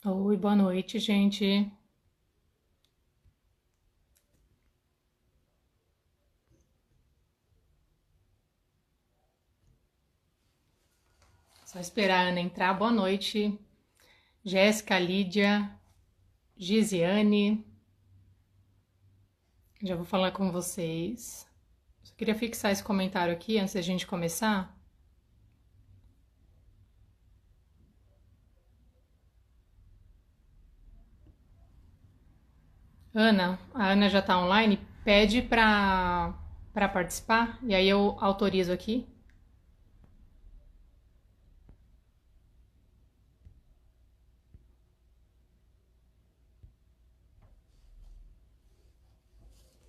Oi, boa noite, gente. Só esperar a Ana entrar. Boa noite, Jéssica, Lídia, Gisiane. Já vou falar com vocês. Só queria fixar esse comentário aqui antes da gente começar. Ana, a Ana já está online. Pede para participar e aí eu autorizo aqui.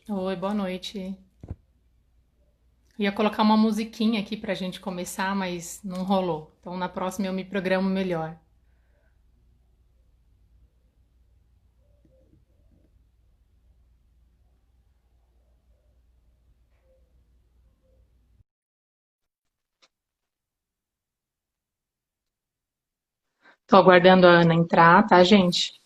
Oi, boa noite. Ia colocar uma musiquinha aqui pra gente começar, mas não rolou. Então na próxima eu me programo melhor. Tô aguardando a Ana entrar, tá, gente?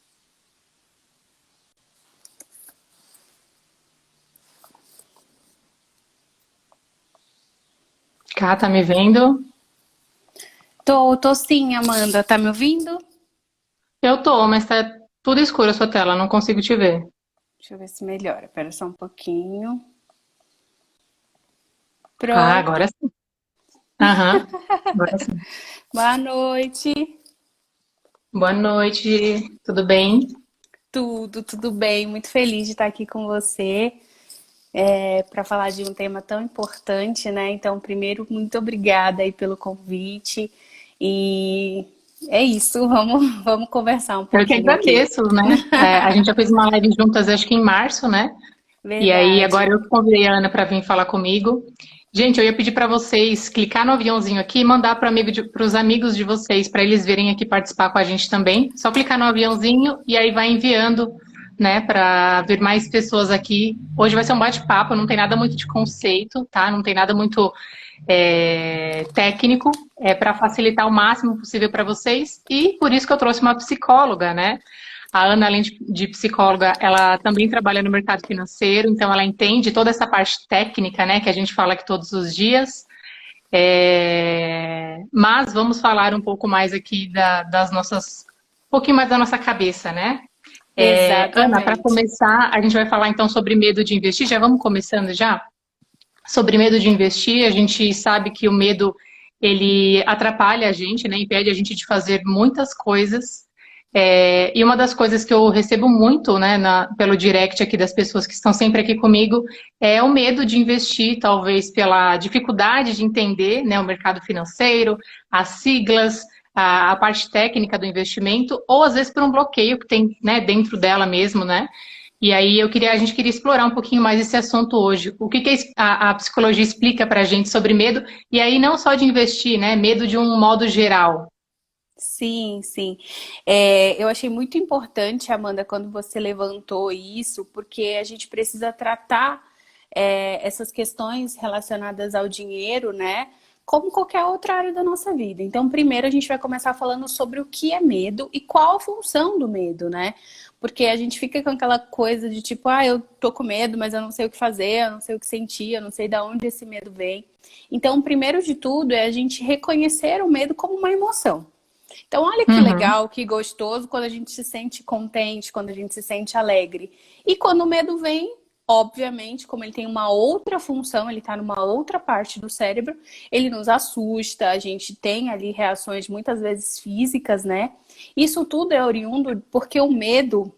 Cá, tá me vendo? Tô sim, Amanda. Tá me ouvindo? Eu tô, mas tá tudo escuro a sua tela, não consigo te ver. Deixa eu ver se melhora. Espera só um pouquinho. Ah, Pronto. agora sim. Aham, agora sim. Boa noite. Boa noite, tudo bem? Tudo bem. Muito feliz de estar aqui com você para falar de um tema tão importante, né? Então, primeiro, muito obrigada aí pelo convite. E é isso. Vamos conversar um Eu que pouquinho aqui. agradeço, né? A gente já fez uma live juntas, acho que em março, né? E aí, agora Verdade. eu convidei a Ana para vir falar comigo. Gente, eu ia pedir para vocês clicar no aviãozinho aqui e mandar para os amigos de vocês, para eles virem aqui participar com a gente também. Só clicar no aviãozinho e aí vai enviando, né, para vir mais pessoas aqui. Hoje vai ser um bate-papo, não tem nada muito de conceito, tá? Não tem nada muito técnico, é para facilitar o máximo possível para vocês. E por isso que eu trouxe uma psicóloga, né? A Ana, além de psicóloga, ela também trabalha no mercado financeiro, então ela entende toda essa parte técnica, né, que a gente fala aqui todos os dias. Mas vamos falar um pouco mais aqui das nossas, um pouquinho mais da nossa cabeça, né? Ana, para Exatamente. começar, a gente vai falar então sobre medo de investir. Já vamos começando já? Sobre medo de investir, a gente sabe que o medo ele atrapalha a gente, né? Impede a gente de fazer muitas coisas. E uma das coisas que eu recebo muito, né, pelo direct aqui das pessoas que estão sempre aqui comigo, é o medo de investir, talvez pela dificuldade de entender, né, o mercado financeiro, as siglas, a parte técnica do investimento, ou às vezes por um bloqueio que tem, né, dentro dela mesmo, né? E aí a gente queria explorar um pouquinho mais esse assunto hoje. O que a psicologia explica para a gente sobre medo? E aí não só de investir, né? Medo de um modo geral. Sim, sim. Eu achei muito importante, Amanda, quando você levantou isso, porque a gente precisa tratar essas questões relacionadas ao dinheiro, né? Como qualquer outra área da nossa vida. Então, primeiro a gente vai começar falando sobre o que é medo e qual a função do medo, né? Porque a gente fica com aquela coisa de tipo, eu tô com medo, mas eu não sei o que fazer, eu não sei o que sentir, eu não sei de onde esse medo vem. Então, primeiro de tudo é a gente reconhecer o medo como uma emoção. Então, olha que Uhum. legal, que gostoso quando a gente se sente contente, quando a gente se sente alegre. E quando o medo vem, obviamente, como ele tem uma outra função, ele está numa outra parte do cérebro, ele nos assusta, a gente tem ali reações muitas vezes físicas, né? Isso tudo é oriundo porque o medo,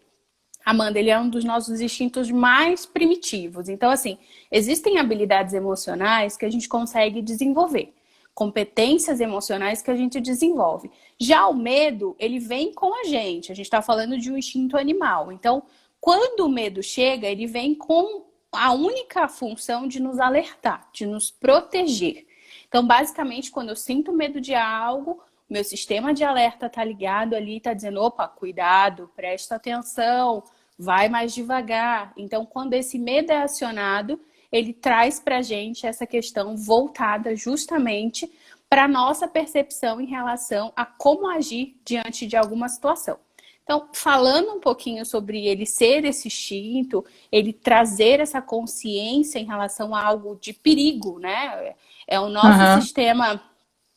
Amanda, ele é um dos nossos instintos mais primitivos. Então, assim, existem habilidades emocionais que a gente consegue desenvolver, competências emocionais que a gente desenvolve. Já o medo, ele vem com a gente está falando de um instinto animal. Então, quando o medo chega, ele vem com a única função de nos alertar, de nos proteger. Então, basicamente, quando eu sinto medo de algo, meu sistema de alerta está ligado ali, está dizendo, opa, cuidado, presta atenção, vai mais devagar. Então, quando esse medo é acionado, ele traz para a gente essa questão voltada justamente para a nossa percepção em relação a como agir diante de alguma situação. Então, falando um pouquinho sobre ele ser esse instinto, ele trazer essa consciência em relação a algo de perigo, né? É o nosso Aham. sistema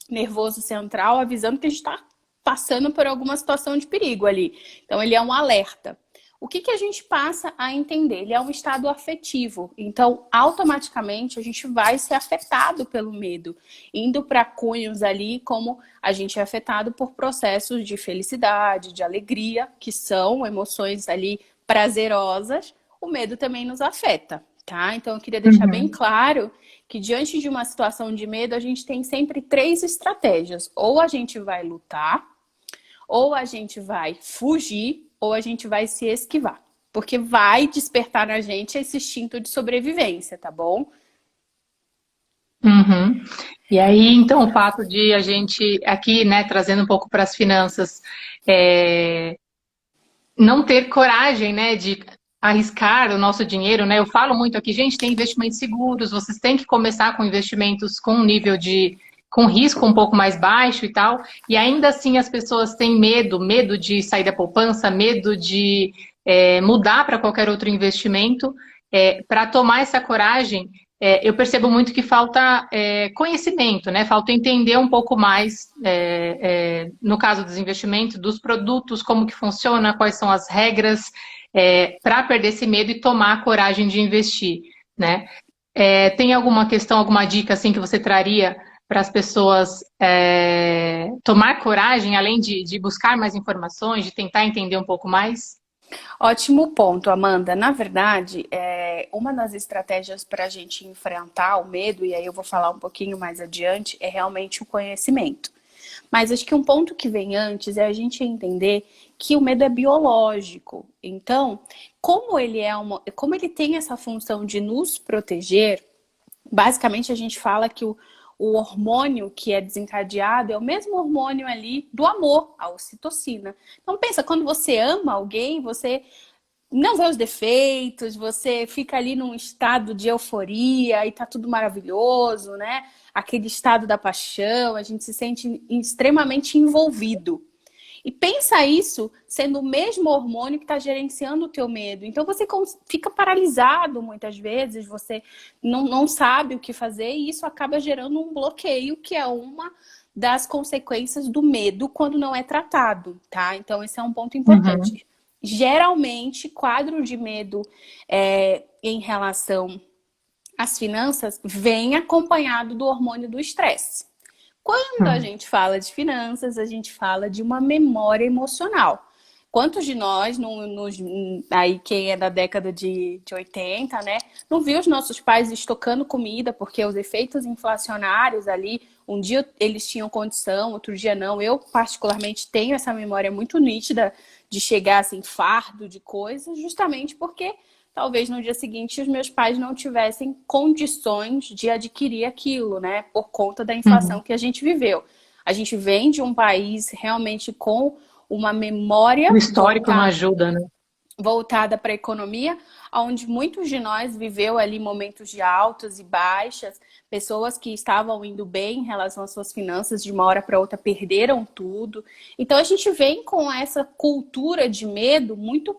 nervoso central avisando que a gente está passando por alguma situação de perigo ali. Então, ele é um alerta. O que que a gente passa a entender? Ele é um estado afetivo. Então, automaticamente, a gente vai ser afetado pelo medo, indo para cunhos ali como a gente é afetado por processos de felicidade, de alegria, que são emoções ali prazerosas. O medo também nos afeta, tá? Então, eu queria deixar bem Uhum. claro que diante de uma situação de medo, a gente tem sempre três estratégias. Ou a gente vai lutar, ou a gente vai fugir, ou a gente vai se esquivar. Porque vai despertar na gente esse instinto de sobrevivência, tá bom? Uhum. E aí, então, o fato de a gente aqui, né, trazendo um pouco para as finanças, é, não ter coragem, né, de arriscar o nosso dinheiro, né? Eu falo muito aqui, gente, tem investimentos seguros, vocês têm que começar com investimentos com um nível de com risco um pouco mais baixo e tal, e ainda assim as pessoas têm medo, medo de sair da poupança, medo de mudar para qualquer outro investimento. Para tomar essa coragem, eu percebo muito que falta conhecimento, né? Falta entender um pouco mais, no caso dos investimentos, dos produtos, como que funciona, quais são as regras, para perder esse medo e tomar a coragem de investir, né? Tem alguma questão, alguma dica assim que você traria para as pessoas tomar coragem, além de buscar mais informações, de tentar entender um pouco mais? Ótimo ponto, Amanda. Na verdade, uma das estratégias para a gente enfrentar o medo, e aí eu vou falar um pouquinho mais adiante, é realmente o conhecimento. Mas acho que um ponto que vem antes é a gente entender que o medo é biológico. Então, como ele tem essa função de nos proteger, basicamente a gente fala que o hormônio que é desencadeado é o mesmo hormônio ali do amor, a ocitocina. Então pensa, quando você ama alguém, você não vê os defeitos, você fica ali num estado de euforia e tá tudo maravilhoso, né? Aquele estado da paixão, a gente se sente extremamente envolvido. E pensa isso sendo o mesmo hormônio que está gerenciando o teu medo. Então você fica paralisado muitas vezes, você não sabe o que fazer e isso acaba gerando um bloqueio, que é uma das consequências do medo quando não é tratado, tá? Então esse é um ponto Uhum. importante. Geralmente, quadro de medo em relação às finanças vem acompanhado do hormônio do estresse. Quando a Uhum. gente fala de finanças, a gente fala de uma memória emocional. Quantos de nós, aí quem é da década de 80, né, não viu os nossos pais estocando comida, porque os efeitos inflacionários ali, um dia eles tinham condição, outro dia não. Eu, particularmente, tenho essa memória muito nítida de chegar assim, fardo de coisas, justamente porque talvez no dia seguinte os meus pais não tivessem condições de adquirir aquilo, né? Por conta da inflação Uhum. que a gente viveu. A gente vem de um país realmente com uma O memória histórico não ajuda, né? voltada para a economia, onde muitos de nós viveu ali momentos de altas e baixas, pessoas que estavam indo bem em relação às suas finanças, de uma hora para outra perderam tudo. Então a gente vem com essa cultura de medo muito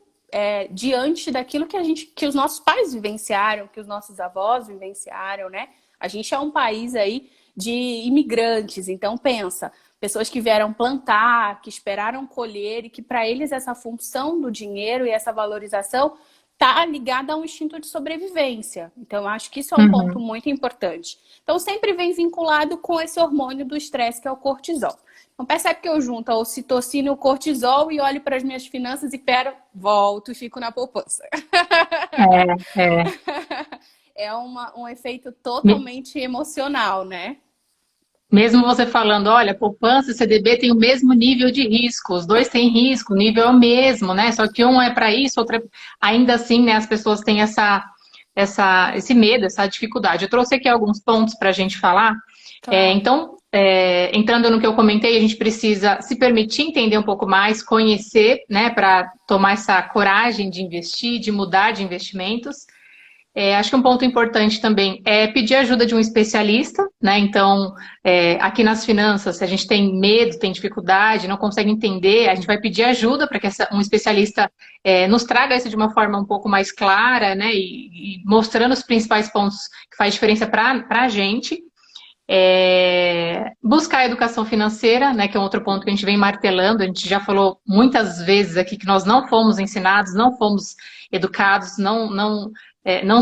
diante daquilo que os nossos pais vivenciaram, que os nossos avós vivenciaram, né? A gente é um país aí de imigrantes, então pensa, pessoas que vieram plantar, que esperaram colher e que para eles essa função do dinheiro e essa valorização está ligada a um instinto de sobrevivência. Então, eu acho que isso é um ponto Uhum. muito importante. Então, sempre vem vinculado com esse hormônio do estresse, que é o cortisol. Então, percebe que eu junto a ocitocina e o cortisol e olho para as minhas finanças e pera, volto e fico na poupança. É. É um efeito Me- totalmente emocional, né? Mesmo você falando, olha, poupança e CDB tem o mesmo nível de risco, os dois têm risco, o nível é o mesmo, né? Só que um é para isso, outro é... Ainda assim, né, as pessoas têm esse medo, essa dificuldade. Eu trouxe aqui alguns pontos para a gente falar. Claro. Então, entrando no que eu comentei, a gente precisa se permitir entender um pouco mais, conhecer, né, para tomar essa coragem de investir, de mudar de investimentos. Acho que um ponto importante também é pedir ajuda de um especialista, né? Então, aqui nas finanças, se a gente tem medo, tem dificuldade, não consegue entender, a gente vai pedir ajuda para que um especialista nos traga isso de uma forma um pouco mais clara, né? E mostrando os principais pontos que faz diferença para a gente. Buscar a educação financeira, né? Que é um outro ponto que a gente vem martelando. A gente já falou muitas vezes aqui que nós não fomos ensinados, não fomos educados, não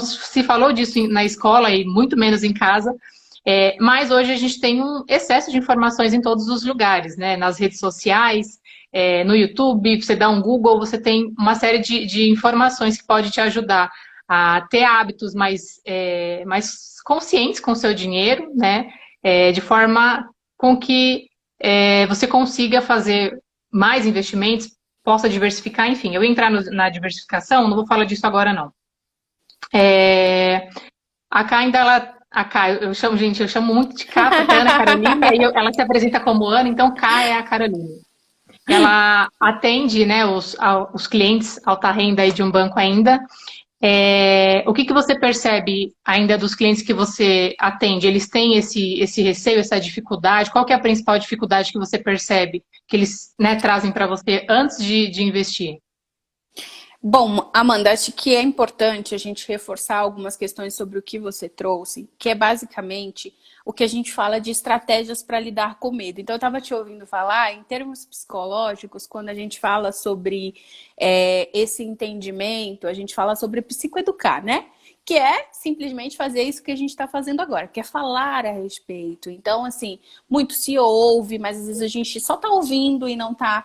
se falou disso na escola e muito menos em casa, mas hoje a gente tem um excesso de informações em todos os lugares, né? Nas redes sociais, no YouTube, você dá um Google, você tem uma série de informações que pode te ajudar a ter hábitos mais conscientes com o seu dinheiro, né? De forma com que você consiga fazer mais investimentos, possa diversificar, enfim. Eu ia entrar na diversificação, não vou falar disso agora, não. A Cá ainda a Cá, eu chamo muito de Cá, porque a Ana Carolina, e aí ela se apresenta como Ana, então Cá é a Carolina. Ela atende, né, os clientes alta renda aí de um banco ainda. O que você percebe ainda dos clientes que você atende? Eles têm esse receio, essa dificuldade? Qual que é a principal dificuldade que você percebe que eles, né, trazem para você antes de investir? Bom, Amanda, acho que é importante a gente reforçar algumas questões sobre o que você trouxe, que é basicamente o que a gente fala de estratégias para lidar com medo. Então, eu estava te ouvindo falar, em termos psicológicos, quando a gente fala sobre esse entendimento, a gente fala sobre psicoeducar, né? Que é simplesmente fazer isso que a gente está fazendo agora, que é falar a respeito. Então, assim, muito se ouve, mas às vezes a gente só está ouvindo e não está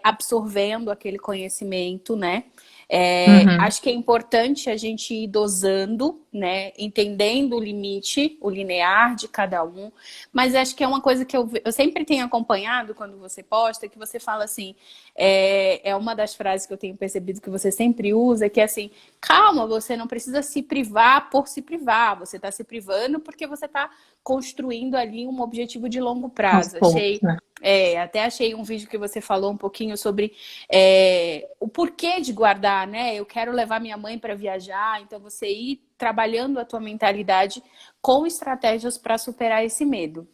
absorvendo aquele conhecimento, né? Uhum. Acho que é importante a gente ir dosando, né? Entendendo o limite, o linear de cada um. Mas acho que é uma coisa que eu sempre tenho acompanhado quando você posta, que você fala assim, é uma das frases que eu tenho percebido que você sempre usa, que é assim, calma, você não precisa se privar por se privar, você está se privando porque você está construindo ali um objetivo de longo Aos prazo. poucos, Achei né? até achei um vídeo que você falou um pouquinho sobre o porquê de guardar, né? Eu quero levar minha mãe para viajar, então você ir trabalhando a tua mentalidade com estratégias para superar esse medo.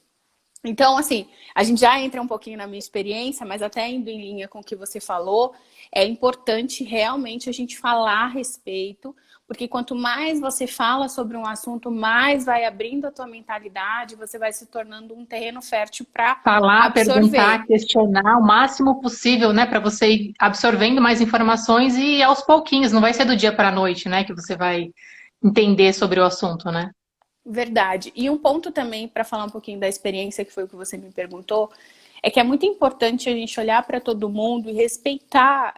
Então, assim, a gente já entra um pouquinho na minha experiência, mas até indo em linha com o que você falou, é importante realmente a gente falar a respeito, porque quanto mais você fala sobre um assunto, mais vai abrindo a tua mentalidade, você vai se tornando um terreno fértil para Falar, absorver. perguntar, questionar o máximo possível, né, para você ir absorvendo mais informações e aos pouquinhos, não vai ser do dia para a noite, né, que você vai entender sobre o assunto, né? Verdade. E um ponto também, para falar um pouquinho da experiência, que foi o que você me perguntou, é que é muito importante a gente olhar para todo mundo e respeitar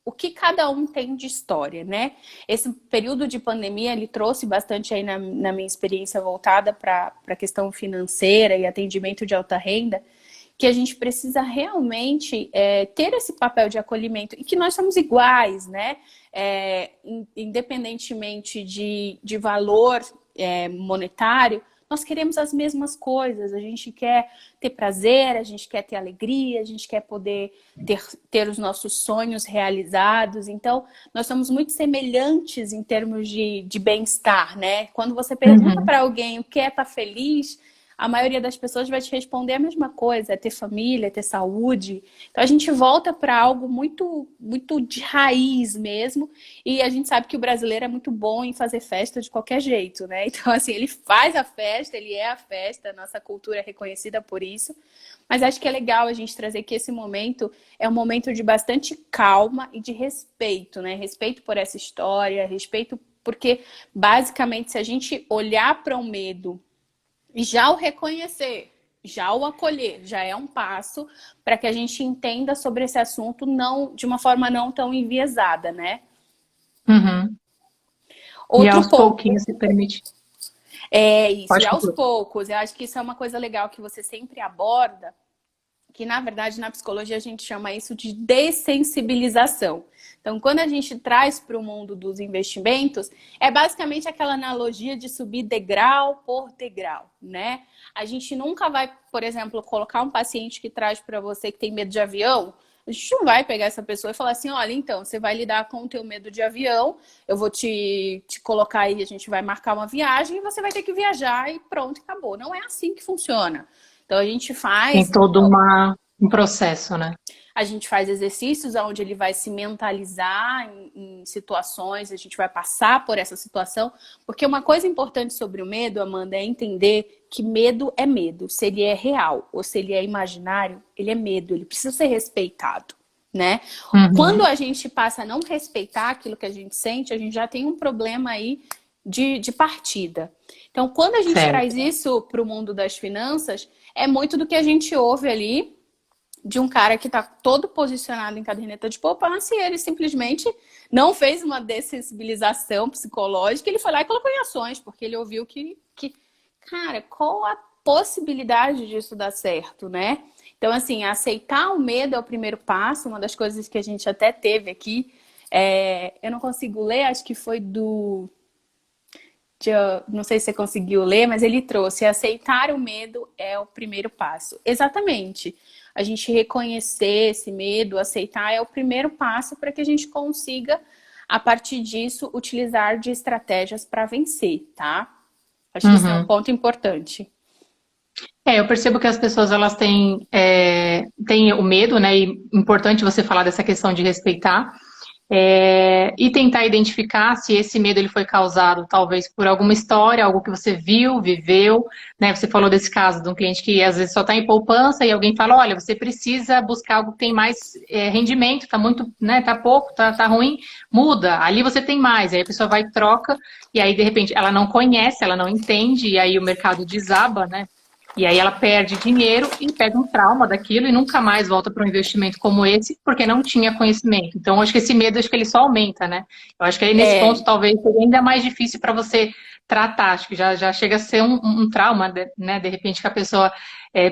o que cada um tem de história, né? Esse período de pandemia, ele trouxe bastante aí na minha experiência voltada para a questão financeira e atendimento de alta renda, que a gente precisa realmente ter esse papel de acolhimento e que nós somos iguais, né? Independentemente de valor monetário, nós queremos as mesmas coisas. A gente quer ter prazer, a gente quer ter alegria, a gente quer poder ter os nossos sonhos realizados. Então, nós somos muito semelhantes em termos de bem-estar, né? Quando você pergunta Uhum. para alguém o que é estar feliz, a maioria das pessoas vai te responder a mesma coisa, é ter família, é ter saúde. Então a gente volta para algo muito, muito de raiz mesmo, e a gente sabe que o brasileiro é muito bom em fazer festa de qualquer jeito, né? Então assim, ele faz a festa, ele é a festa, a nossa cultura é reconhecida por isso. Mas acho que é legal a gente trazer que esse momento é um momento de bastante calma e de respeito, né? Respeito por essa história, respeito porque basicamente se a gente olhar para o medo e já o reconhecer, já o acolher, já é um passo para que a gente entenda sobre esse assunto não de uma forma não tão enviesada, né? Uhum. E Outro aos ponto pouquinhos se permite. é isso, e Pode aos concluir. poucos, eu acho que isso é uma coisa legal que você sempre aborda, que na verdade na psicologia a gente chama isso de dessensibilização. Então, quando a gente traz para o mundo dos investimentos, é basicamente aquela analogia de subir degrau por degrau, né? A gente nunca vai, por exemplo, colocar um paciente que traz para você que tem medo de avião, A gente não vai pegar essa pessoa e falar assim, olha, então, você vai lidar com o teu medo de avião, eu vou te colocar aí, a gente vai marcar uma viagem e você vai ter que viajar e pronto, acabou. Não é assim que funciona. Então a gente Tem faz todo um processo, né? a gente faz exercícios onde ele vai se mentalizar em situações, a gente vai passar por essa situação, porque uma coisa importante sobre o medo, Amanda, é entender que medo é medo. Se ele é real ou se ele é imaginário, ele é medo, ele precisa ser respeitado, né? Quando Uhum. a gente passa a não respeitar aquilo que a gente sente, a gente já tem um problema aí de partida. Então, quando a gente Certo. traz isso para o mundo das finanças, é muito do que a gente ouve ali de um cara que está todo posicionado em caderneta de poupança e ele simplesmente não fez uma dessensibilização psicológica, ele foi lá e colocou em ações, porque ele ouviu cara, qual a possibilidade disso dar certo, né? Então, assim, aceitar o medo é o primeiro passo, uma das coisas que a gente até teve aqui, eu não consigo ler, acho que foi não sei se você conseguiu ler, mas ele trouxe: aceitar o medo é o primeiro passo. Exatamente. A gente reconhecer esse medo, aceitar, é o primeiro passo para que a gente consiga, a partir disso, utilizar de estratégias para vencer, tá? Acho que esse é um Uhum. ponto importante. Eu percebo que as pessoas elas têm o medo, né? E é importante você falar dessa questão de respeitar. E tentar identificar se esse medo ele foi causado talvez por alguma história, algo que você viu, viveu, né? Você falou desse caso de um cliente que às vezes só está em poupança e alguém fala, olha, você precisa buscar algo que tem mais rendimento, tá muito, né? Tá pouco, tá ruim, muda. Ali você tem mais. Aí a pessoa vai e troca e aí de repente ela não conhece, ela não entende e aí o mercado desaba, né? E aí ela perde dinheiro e pega um trauma daquilo e nunca mais volta para um investimento como esse, porque não tinha conhecimento. Então, acho que esse medo, acho que ele só aumenta, né? Eu acho que aí nesse ponto É, talvez seja ainda mais difícil para você tratar. Acho que já chega a ser um trauma, né? De repente que a pessoa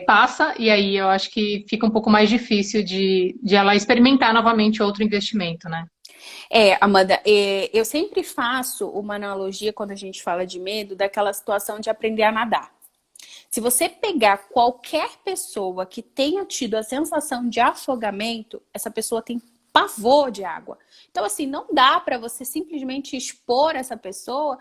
passa e aí eu acho que fica um pouco mais difícil de ela experimentar novamente outro investimento, né? Amanda, eu sempre faço uma analogia quando a gente fala de medo, daquela situação de aprender a nadar. Se você pegar qualquer pessoa que tenha tido a sensação de afogamento, essa pessoa tem pavor de água. Então, assim, não dá para você simplesmente expor essa pessoa,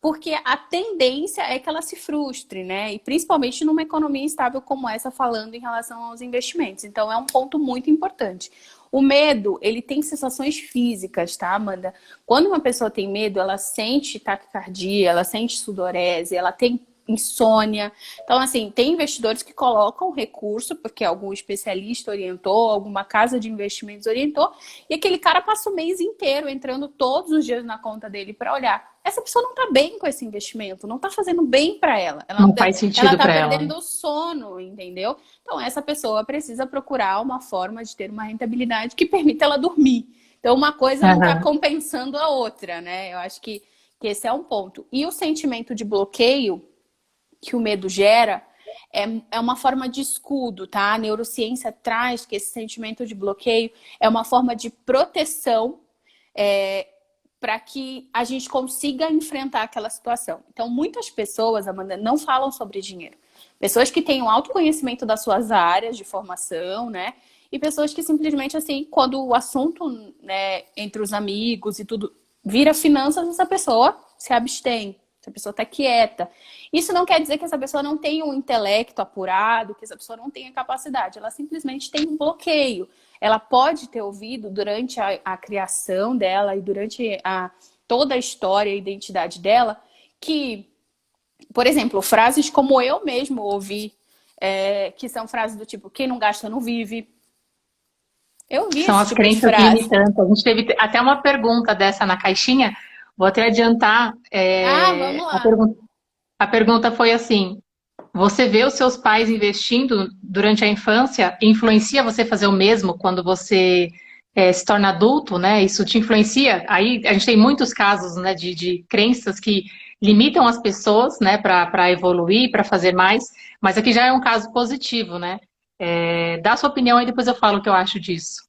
porque a tendência é que ela se frustre, né? E principalmente numa economia instável como essa, falando em relação aos investimentos. Então, é um ponto muito importante. O medo, ele tem sensações físicas, tá, Amanda? Quando uma pessoa tem medo, ela sente taquicardia, ela sente sudorese, ela tem insônia. Então, assim, tem investidores que colocam recurso, porque algum especialista orientou, alguma casa de investimentos orientou, e aquele cara passa o mês inteiro entrando todos os dias na conta dele para olhar. Essa pessoa não está bem com esse investimento, não está fazendo bem para ela. Não faz Ela sentido está para ela. perdendo o sono, entendeu? Então, essa pessoa precisa procurar uma forma de ter uma rentabilidade que permita ela dormir. Então, uma coisa não está Aham. compensando a outra, né? Eu acho que esse é um ponto. E o sentimento de bloqueio que o medo gera é uma forma de escudo, tá? A neurociência traz que esse sentimento de bloqueio é uma forma de proteção para que a gente consiga enfrentar aquela situação. Então, muitas pessoas, Amanda, não falam sobre dinheiro. Pessoas que têm um autoconhecimento das suas áreas de formação, né? E pessoas que simplesmente, assim, quando o assunto, né, entre os amigos e tudo vira finanças, essa pessoa se abstém. Essa pessoa está quieta. Isso não quer dizer que essa pessoa não tenha um intelecto apurado, que essa pessoa não tenha capacidade. Ela simplesmente tem um bloqueio. Ela pode ter ouvido durante a criação dela e durante toda a história e identidade dela que, por exemplo, frases como eu mesmo ouvi, que são frases do tipo, quem não gasta não vive. Eu ouvi São esse as tipo de crenças frase. limitantes. A gente teve até uma pergunta dessa na caixinha. Vou até adiantar. Ah, vamos A lá. pergunta, a pergunta foi assim: você vê os seus pais investindo durante a infância? Influencia você fazer o mesmo quando você se torna adulto, né? Isso te influencia? Aí a gente tem muitos casos, né, de crenças que limitam as pessoas, né, para evoluir, para fazer mais. Mas aqui já é um caso positivo, né? Dá sua opinião e depois eu falo o que eu acho disso.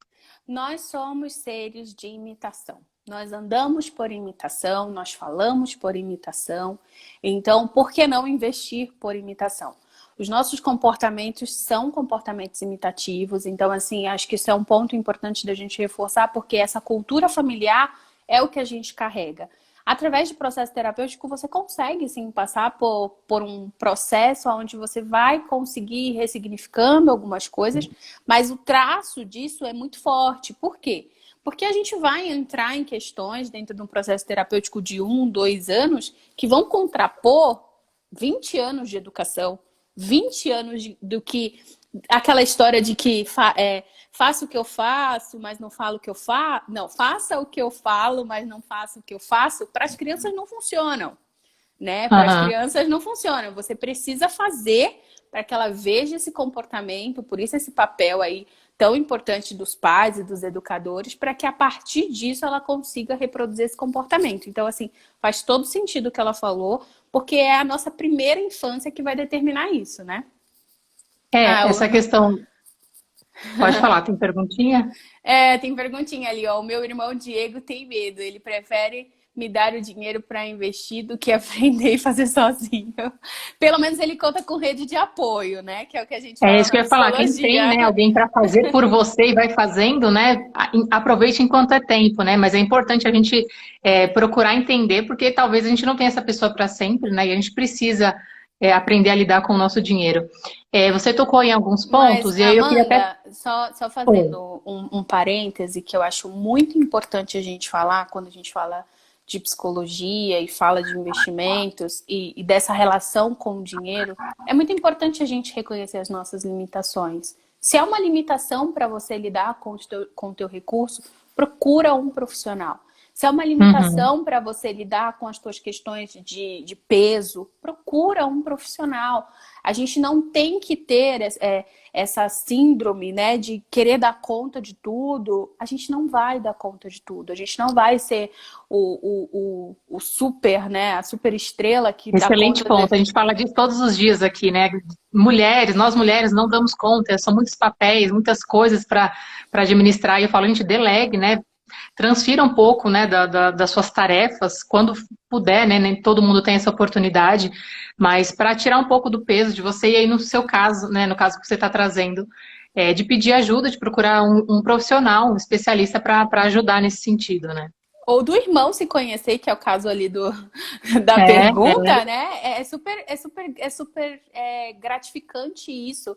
Nós somos seres de imitação. Nós andamos por imitação, nós falamos por imitação. Então, por que não investir por imitação? Os nossos comportamentos são comportamentos imitativos. Então, assim, acho que isso é um ponto importante da gente reforçar, porque essa cultura familiar é o que a gente carrega. Através de processo terapêutico, você consegue, sim, passar por um processo onde você vai conseguir ir ressignificando algumas coisas, mas o traço disso é muito forte. Por quê? Porque a gente vai entrar em questões dentro de um processo terapêutico de 1, 2 anos que vão contrapor 20 anos de educação, 20 anos do que... Aquela história de que faço o que eu faço, mas não falo o que eu faço. Não, faça o que eu falo, mas não faça o que eu faço. Para as crianças não funcionam, né? Para as crianças não funcionam. Você precisa fazer para que ela veja esse comportamento, por isso esse papel aí tão importante dos pais e dos educadores, para que a partir disso ela consiga reproduzir esse comportamento. Então, assim, faz todo sentido o que ela falou, porque é a nossa primeira infância que vai determinar isso, né? Essa questão... Pode falar, tem perguntinha? Tem perguntinha ali, ó. O meu irmão Diego tem medo. Ele prefere me dar o dinheiro para investir do que aprender e fazer sozinho. Pelo menos ele conta com rede de apoio, né? Que é o que a gente fala É isso que eu na ia falar. Quem tem, né, alguém para fazer por você e vai fazendo, né? Aproveite enquanto é tempo, né? Mas é importante a gente procurar entender, porque talvez a gente não tenha essa pessoa para sempre, né? E a gente precisa aprender a lidar com o nosso dinheiro. Você tocou em alguns pontos, Mas, e aí eu queria até... Amanda, só fazendo um parêntese que eu acho muito importante a gente falar quando a gente fala de psicologia e fala de investimentos e dessa relação com o dinheiro, é muito importante a gente reconhecer as nossas limitações. Se é uma limitação para você lidar com o teu recurso, procura um profissional. Se é uma limitação para você lidar com as suas questões de peso, procura um profissional. A gente não tem que ter essa síndrome, né, de querer dar conta de tudo. A gente não vai dar conta de tudo. A gente não vai ser o super, né, a super estrela que dá conta. Excelente ponto. A gente fala disso todos os dias aqui, né? Mulheres, nós mulheres não damos conta, são muitos papéis, muitas coisas para administrar. E eu falo, a gente delegue, né? Transfira um pouco, né, das suas tarefas, quando puder, né, nem todo mundo tem essa oportunidade, mas para tirar um pouco do peso de você, e aí no seu caso, né, no caso que você está trazendo, de pedir ajuda, de procurar um profissional, um especialista para ajudar nesse sentido, né. Ou do irmão se conhecer, que é o caso ali da pergunta, né? É super gratificante isso.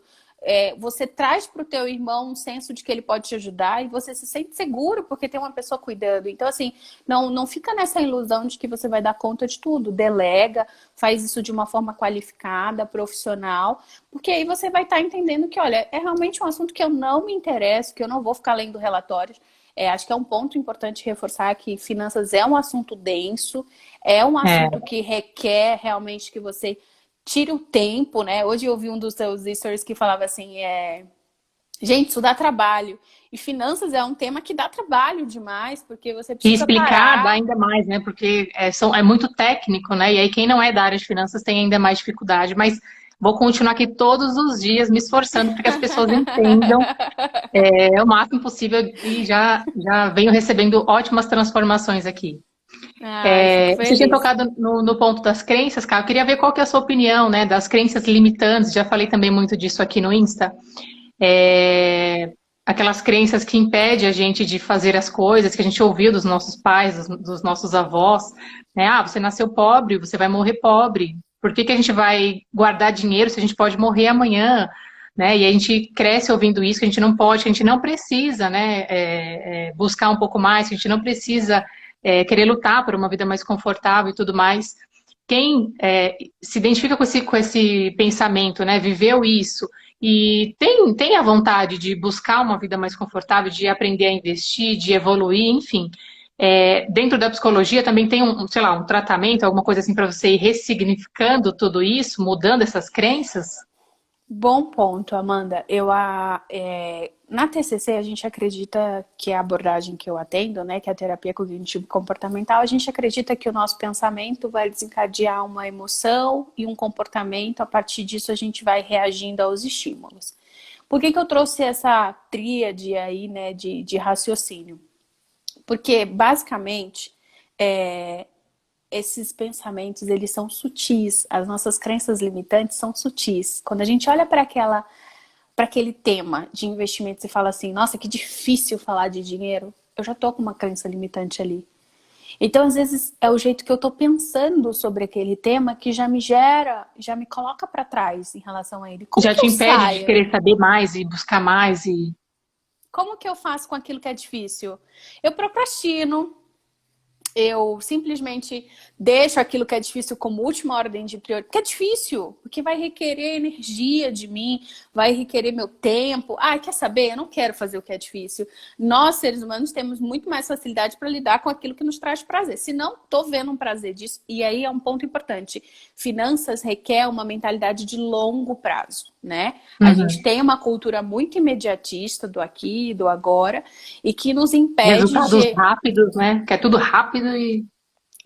Você traz para o teu irmão um senso de que ele pode te ajudar e você se sente seguro porque tem uma pessoa cuidando. Então, assim, não fica nessa ilusão de que você vai dar conta de tudo. Delega, faz isso de uma forma qualificada, profissional, porque aí você vai estar entendendo que, olha, é realmente um assunto que eu não me interesso, que eu não vou ficar lendo relatórios. Acho que é um ponto importante reforçar que finanças é um assunto denso, é um assunto que requer realmente que você tire o tempo, né? Hoje eu vi um dos seus stories que falava assim, gente, isso dá trabalho. E finanças é um tema que dá trabalho demais, porque você precisa E explicar parar. dá ainda mais, né? Porque é muito técnico, né? E aí quem não é da área de finanças tem ainda mais dificuldade, mas vou continuar aqui todos os dias me esforçando para que as pessoas entendam o máximo possível e já venho recebendo ótimas transformações aqui. Fico Você tinha feliz. tocado no ponto das crenças, cara. Eu queria ver qual que é a sua opinião, né? Das crenças limitantes. Já falei também muito disso aqui no Insta. Aquelas crenças que impedem a gente de fazer as coisas que a gente ouviu dos nossos pais, dos nossos avós. Né? Você nasceu pobre, você vai morrer pobre. Por que a gente vai guardar dinheiro se a gente pode morrer amanhã? Né? E a gente cresce ouvindo isso, que a gente não pode, que a gente não precisa, né? Buscar um pouco mais, que a gente não precisa querer lutar por uma vida mais confortável e tudo mais. Quem se identifica com esse pensamento, né? Viveu isso e tem a vontade de buscar uma vida mais confortável, de aprender a investir, de evoluir, enfim. Dentro da psicologia também tem sei lá, um tratamento, alguma coisa assim para você ir ressignificando tudo isso, mudando essas crenças? Bom ponto, Amanda. Na TCC a gente acredita que é a abordagem que eu atendo, né, que é a terapia cognitivo-comportamental, a gente acredita que o nosso pensamento vai desencadear uma emoção e um comportamento, a partir disso a gente vai reagindo aos estímulos. Por que eu trouxe essa tríade aí, né, de raciocínio? Porque, basicamente, esses pensamentos, eles são sutis. As nossas crenças limitantes são sutis. Quando a gente olha para aquele tema de investimentos e fala assim, nossa, que difícil falar de dinheiro, eu já tô com uma crença limitante ali. Então, às vezes, é o jeito que eu tô pensando sobre aquele tema que já me gera, já me coloca para trás em relação a ele. Como Já que te eu impede de saio? querer saber mais e buscar mais e Como que eu faço com aquilo que é difícil? Eu procrastino, eu simplesmente deixo aquilo que é difícil como última ordem de prioridade. Porque é difícil, porque vai requerer energia de mim, vai requerer meu tempo. Ah, quer saber? Eu não quero fazer o que é difícil. Nós, seres humanos, temos muito mais facilidade para lidar com aquilo que nos traz prazer. Se não, tô vendo um prazer disso. E aí é um ponto importante. Finanças requer uma mentalidade de longo prazo, né? A gente uhum. tem uma cultura muito imediatista do aqui, do agora, e que nos impede Resultados de rápidos, né? Que é tudo rápido e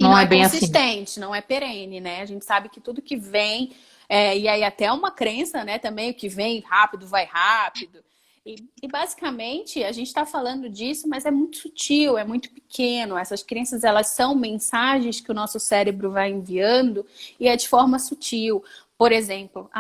e não não é é bem assim. consistente, não é perene, né? A gente sabe que tudo que vem, e aí até uma crença, né, também, o que vem rápido vai rápido. E basicamente a gente está falando disso, mas é muito sutil, é muito pequeno. Essas crenças, elas são mensagens que o nosso cérebro vai enviando e é de forma sutil. Por exemplo,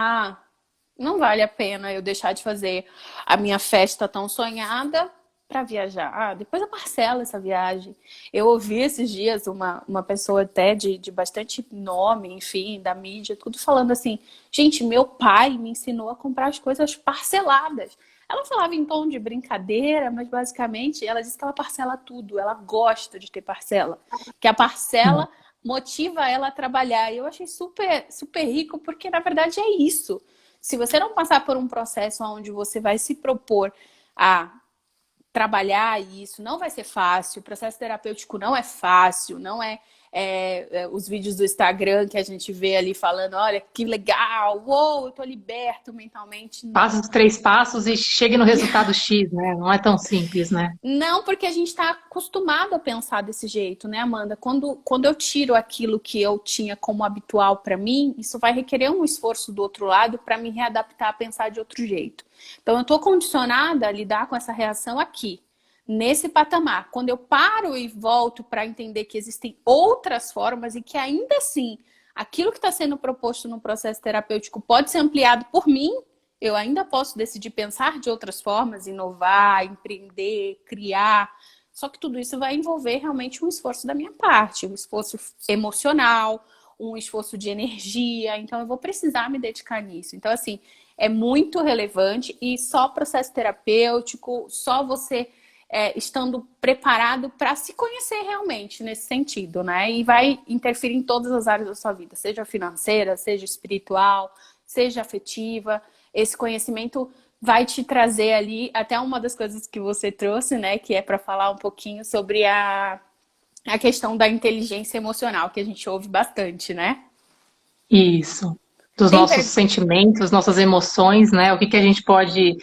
não vale a pena eu deixar de fazer a minha festa tão sonhada para viajar. Depois eu parcelo essa viagem. Eu ouvi esses dias uma pessoa até de bastante nome, enfim, da mídia, tudo falando assim, gente, meu pai me ensinou a comprar as coisas parceladas. Ela falava em tom de brincadeira, mas basicamente ela disse que ela parcela tudo, ela gosta de ter parcela, que a parcela motiva ela a trabalhar. E eu achei super, super rico, porque na verdade é isso. Se você não passar por um processo onde você vai se propor a trabalhar isso, não vai ser fácil. O processo terapêutico não é fácil, não os vídeos do Instagram que a gente vê ali falando, olha, que legal, uou, eu tô liberto mentalmente. Passa Não. os 3 passos e chegue no resultado X, né? Não é tão simples, né? Não, porque a gente está acostumado a pensar desse jeito, né, Amanda? Quando eu tiro aquilo que eu tinha como habitual para mim, isso vai requerer um esforço do outro lado para me readaptar a pensar de outro jeito. Então, eu estou condicionada a lidar com essa reação aqui, nesse patamar. Quando eu paro e volto para entender que existem outras formas e que ainda assim aquilo que está sendo proposto no processo terapêutico pode ser ampliado por mim, eu ainda posso decidir pensar de outras formas, inovar, empreender, criar. Só que tudo isso vai envolver realmente um esforço da minha parte, um esforço emocional, um esforço de energia. Então, eu vou precisar me dedicar nisso. Então, assim, é muito relevante e só processo terapêutico, só você estando preparado para se conhecer realmente nesse sentido, né? E vai interferir em todas as áreas da sua vida, seja financeira, seja espiritual, seja afetiva. Esse conhecimento vai te trazer ali até uma das coisas que você trouxe, né? Que é para falar um pouquinho sobre a questão da inteligência emocional, que a gente ouve bastante, né? Isso. Dos Tem nossos per... sentimentos, nossas emoções, né? O que que a gente pode.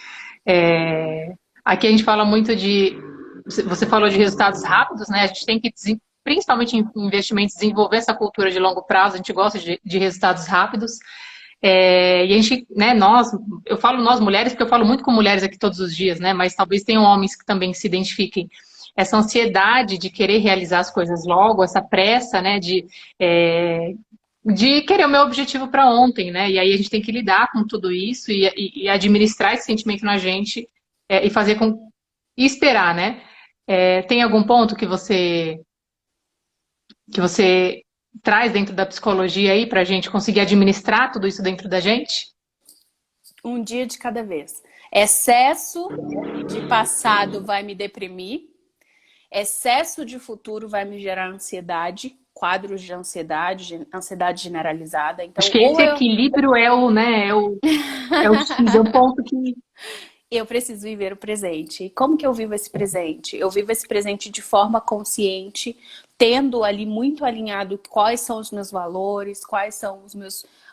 é, Aqui a gente fala muito de. Você falou de resultados rápidos, né? A gente tem que, principalmente em investimentos, desenvolver essa cultura de longo prazo. A gente gosta de resultados rápidos. E a gente, né, eu falo nós mulheres, porque eu falo muito com mulheres aqui todos os dias, né? Mas talvez tenham homens que também se identifiquem. Essa ansiedade de querer realizar as coisas logo, essa pressa, né, de querer o meu objetivo para ontem, né? E aí a gente tem que lidar com tudo isso e administrar esse sentimento na gente e fazer com e esperar, né? Tem algum ponto que você traz dentro da psicologia aí para a gente conseguir administrar tudo isso dentro da gente? Um dia de cada vez. Excesso de passado vai me deprimir, excesso de futuro vai me gerar ansiedade, quadros de ansiedade, ansiedade generalizada. Acho Então, que esse ou eu equilíbrio é o, né, é o X, é o ponto que. eu preciso viver o presente. E como que eu vivo esse presente? Eu vivo esse presente de forma consciente, tendo ali muito alinhado quais são os meus valores, quais são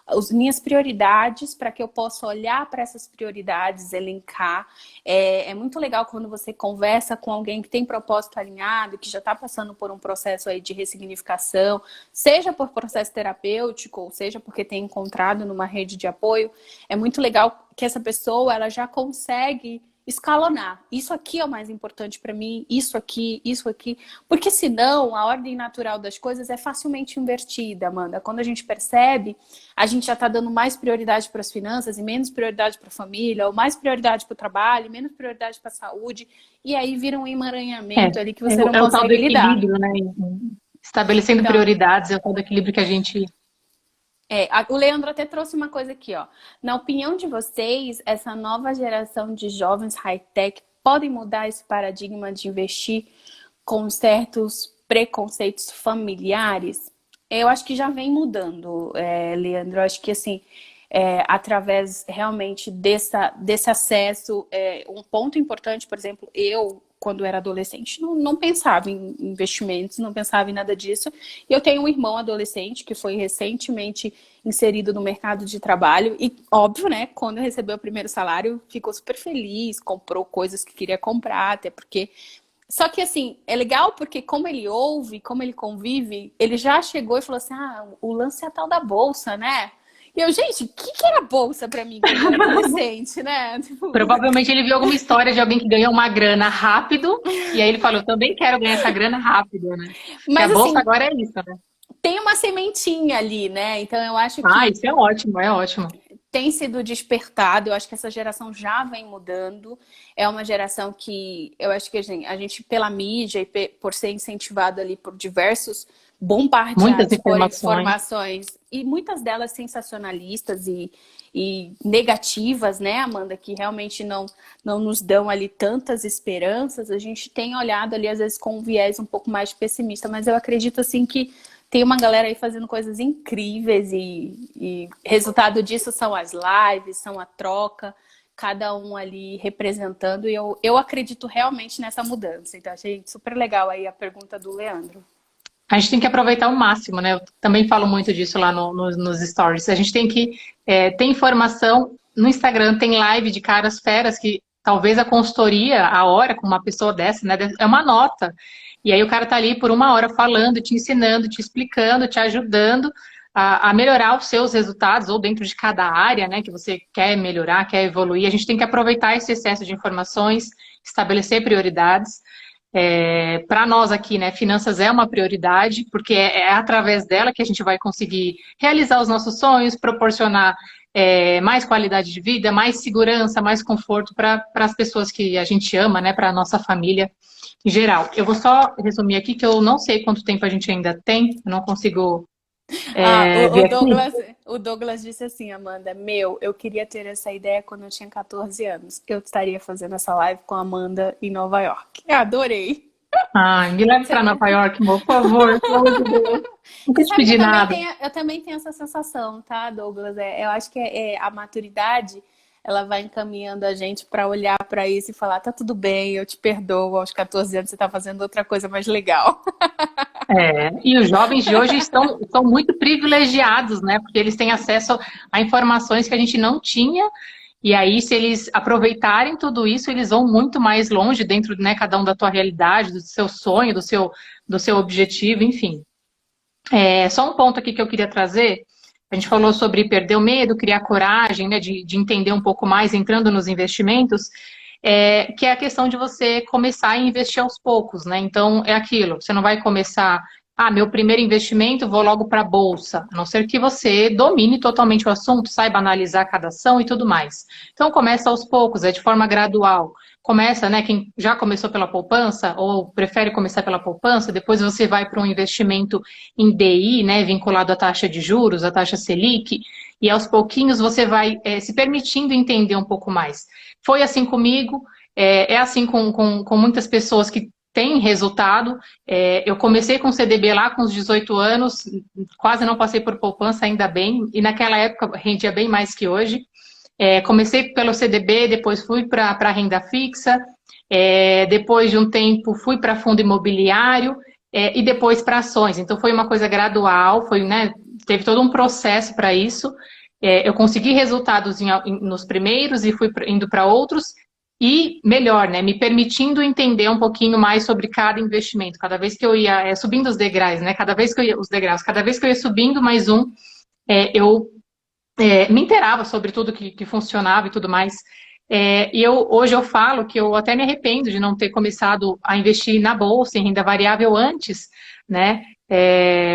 as minhas prioridades, para que eu possa olhar para essas prioridades, elencar. É muito legal quando você conversa com alguém que tem propósito alinhado, que já está passando por um processo aí de ressignificação, seja por processo terapêutico, ou seja porque tem encontrado numa rede de apoio. É muito legal que essa pessoa ela já consegue escalonar. Isso aqui é o mais importante para mim, isso aqui, porque senão a ordem natural das coisas é facilmente invertida, Amanda. Quando a gente percebe, a gente já está dando mais prioridade para as finanças e menos prioridade para a família, ou mais prioridade para o trabalho, e menos prioridade para a saúde, e aí vira um emaranhamento ali que você não é o tal do consegue lidar. equilíbrio, né? Estabelecendo Então, prioridades é o tal do equilíbrio que a gente... o Leandro até trouxe uma coisa aqui, ó. Na opinião de vocês, essa nova geração de jovens high-tech podem mudar esse paradigma de investir com certos preconceitos familiares? Eu acho que já vem mudando, Leandro. Eu acho que, assim, através realmente desse acesso, um ponto importante, por exemplo, eu, quando era adolescente, não pensava em investimentos, não pensava em nada disso. E eu tenho um irmão adolescente que foi recentemente inserido no mercado de trabalho e, óbvio, né, quando recebeu o primeiro salário, ficou super feliz, comprou coisas que queria comprar, até porque... Só que, assim, é legal porque como ele ouve, como ele convive, ele já chegou e falou assim, o lance é a tal da bolsa, né? E eu, gente, o que era bolsa pra mim quando eu era adolescente, né? Tipo... Provavelmente ele viu alguma história de alguém que ganhou uma grana rápido, e aí ele falou, eu também quero ganhar essa grana rápido, né? Porque a Mas, bolsa assim, agora é isso, né? tem uma sementinha ali, né? Então, eu acho Ah, que isso é ótimo, é ótimo. tem sido despertado. Eu acho que essa geração já vem mudando. É uma geração que eu acho que assim, a gente pela mídia e por ser incentivado ali por diversos Muitas bombardeados por informações. informações e muitas delas sensacionalistas e negativas, né, Amanda, que realmente não nos dão ali tantas esperanças. A gente tem olhado ali às vezes com um viés um pouco mais pessimista, mas eu acredito assim que tem uma galera aí fazendo coisas incríveis e resultado disso são as lives, são a troca, cada um ali representando. E eu acredito realmente nessa mudança. Então, achei super legal aí a pergunta do Leandro. A gente tem que aproveitar o máximo, né? Eu também falo muito disso lá nos stories. A gente tem que ter informação no Instagram, tem live de caras feras que talvez a consultoria, a hora com uma pessoa dessa, né? É uma nota. E aí o cara tá ali por uma hora falando, te ensinando, te explicando, te ajudando a melhorar os seus resultados, ou dentro de cada área, né, que você quer melhorar, quer evoluir. A gente tem que aproveitar esse excesso de informações, estabelecer prioridades. Para nós aqui, né, finanças é uma prioridade, porque é através dela que a gente vai conseguir realizar os nossos sonhos, proporcionar mais qualidade de vida, mais segurança, mais conforto para as pessoas que a gente ama, né, para a nossa família em geral. Eu vou só resumir aqui que eu não sei quanto tempo a gente ainda tem, eu não consigo ver aqui. O Douglas disse assim, Amanda, eu queria ter essa ideia quando eu tinha 14 anos. Eu estaria fazendo essa live com a Amanda em Nova York. Adorei. Ai, me leve para Nova York, amor, por favor, pelo amor de Deus. Nunca te Sabe que pedi nada. eu também tenho essa sensação, tá, Douglas? Eu acho que a maturidade, ela vai encaminhando a gente para olhar para isso e falar, tá tudo bem, eu te perdoo, aos 14 anos você tá fazendo outra coisa mais legal. E os jovens de hoje estão muito privilegiados, né? Porque eles têm acesso a informações que a gente não tinha. E aí, se eles aproveitarem tudo isso, eles vão muito mais longe dentro, né, cada um da tua realidade, do seu sonho, do seu objetivo, enfim. Só um ponto aqui que eu queria trazer. A gente falou sobre perder o medo, criar coragem, né, de entender um pouco mais, entrando nos investimentos, que é a questão de você começar a investir aos poucos, né? Então, é aquilo, você não vai começar, meu primeiro investimento, vou logo para a bolsa, a não ser que você domine totalmente o assunto, saiba analisar cada ação e tudo mais. Então, começa aos poucos, de forma gradual. Começa, né, quem já começou pela poupança, ou prefere começar pela poupança, depois você vai para um investimento em DI, né, vinculado à taxa de juros, à taxa Selic, e aos pouquinhos você vai se permitindo entender um pouco mais. Foi assim comigo, é assim com muitas pessoas que têm resultado. Eu comecei com CDB lá com os 18 anos, quase não passei por poupança, ainda bem, e naquela época rendia bem mais que hoje. Comecei pelo CDB, depois fui para a renda fixa, depois de um tempo fui para fundo imobiliário e depois para ações. Então foi uma coisa gradual, né, teve todo um processo para isso. Eu consegui resultados nos primeiros e fui indo para outros e melhor, né, me permitindo entender um pouquinho mais sobre cada investimento. Cada vez que eu ia subindo os degraus, né, cada vez que eu ia subindo mais um, eu me inteirava sobre tudo que funcionava e tudo mais. Hoje eu falo que eu até me arrependo de não ter começado a investir na bolsa, em renda variável antes, né?